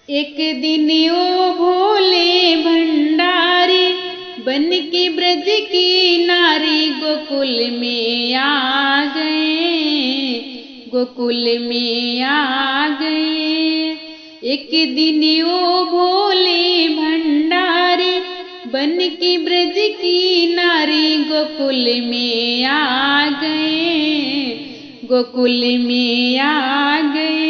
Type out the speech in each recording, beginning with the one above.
एक दिन ओ भोले भंडारी बन के ब्रज की नारी गोकुल में आ गए, गोकुल में आ गए। एक दिन ओ भोले भंडारी बन के ब्रज की नारी गोकुल में आ गए, गोकुल में आ गए।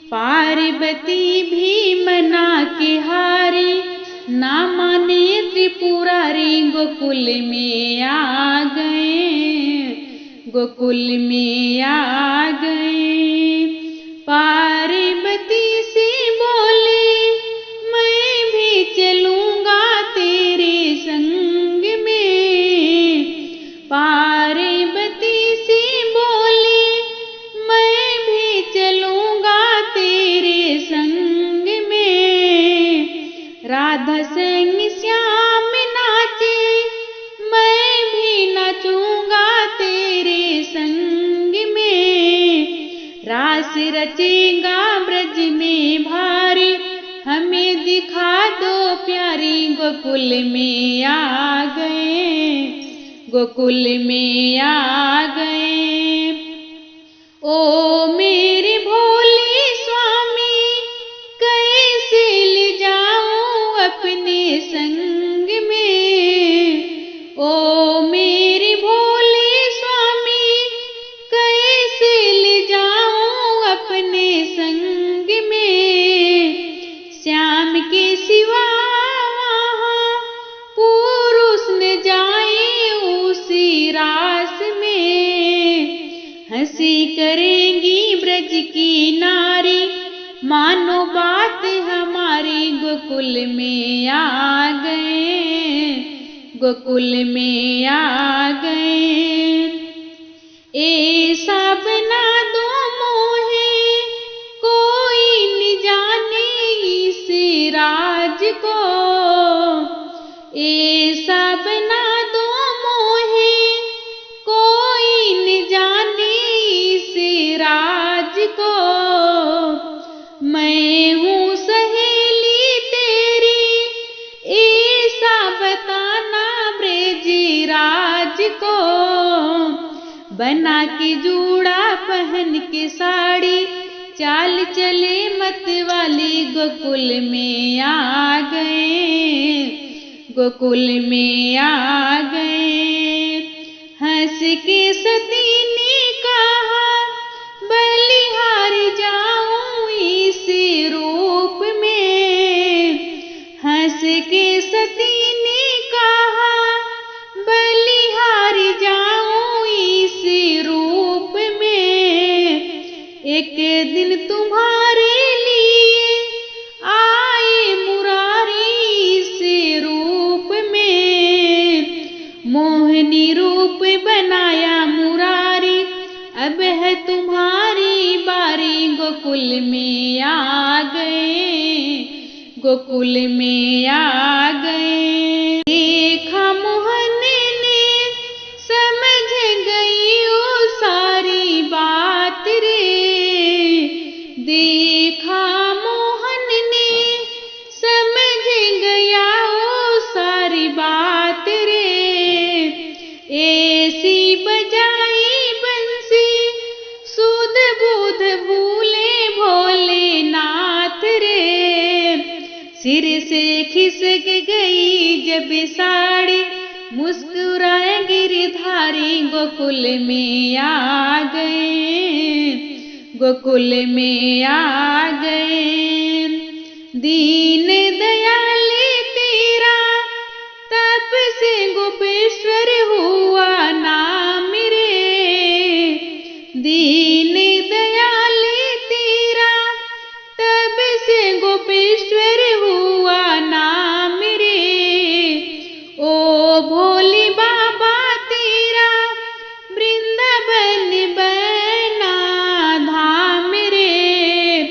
पार्वती भी मना के हारी, ना माने त्रिपुरारी गोकुल में आ गए, गोकुल में आ गए। पार्वती से बोले मैं भी चलूंगा तेरे संग में, पार्वती से बोले मैं भी चलूंगा तेरे संग में। राधा संग श्याम नाचे मैं भी नाचूंगा तेरे संग में। रास रचेगा ब्रज में भारी, हमें दिखा दो प्यारी गोकुल में आ गए, गोकुल में आ गए। ओ मेरे भोले स्वामी कैसे ले जाऊं अपने संग में, ओ मेरे भोले स्वामी कैसे ले जाऊं अपने संग में। श्याम के सिवा वहाँ पुरुष न जाए उसी रास में, हंसी करेंगी ब्रज की नारी मानो बात हमारी गोकुल में आ गए, गोकुल में आ गए। ऐसा बना दो मोहे कोई न जाने इस राज को, ऐसा बना दो मोहे कोई न जाने इस राज को। मैं हूँ सहेली तेरी ऐसा बताना ब्रज राज को। बना के जूड़ा पहन के साड़ी चाल चले मत वाली गोकुल में आ गए, गोकुल में आ गए। हंस के सती ने कहा बलिहारी जाऊं इस रूप में, हंस के सती ने कहा बलिहारी जाऊं इस रूप में। एक दिन तुम्हारे लिए आए मुरारी इस रूप में, मोहिनी रूप बनाया मुरारी अब है तुम्हारी बारी गोकुल में आ गए, गोकुल में आ गए। देखा मोहन ने समझ गई वो सारी बात रे, देखा मोहन ने समझ गया वो सारी बात रे। ऐसी बजाई बंसी सुध बुध भूले भोलेनाथ रे। सिर से खिसक गई जब साड़ी मुस्कुराए गिरधारी गोकुल में आ गए, गोकुल में आ गए। दीन दयाल तेरा तप से गोपेश्वर हुआ नाम रे, दीन दयाल तेरा तब से गोपेश्वर हुआ नाम रे। ओ भोले बाबा तेरा वृंदावन बना धाम रे।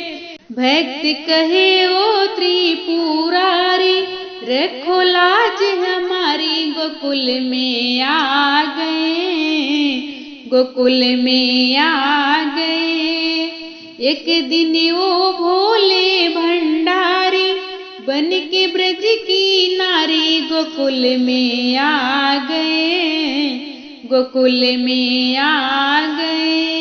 भक्त कहे ओ त्रिपुरारी रखो लाज हमारी गोकुल में आ गए, गोकुल में आ गए। एक दिन ओ भोले भंडारी बन के ब्रज की नारी गोकुल में आ गए, गोकुल में आ गए।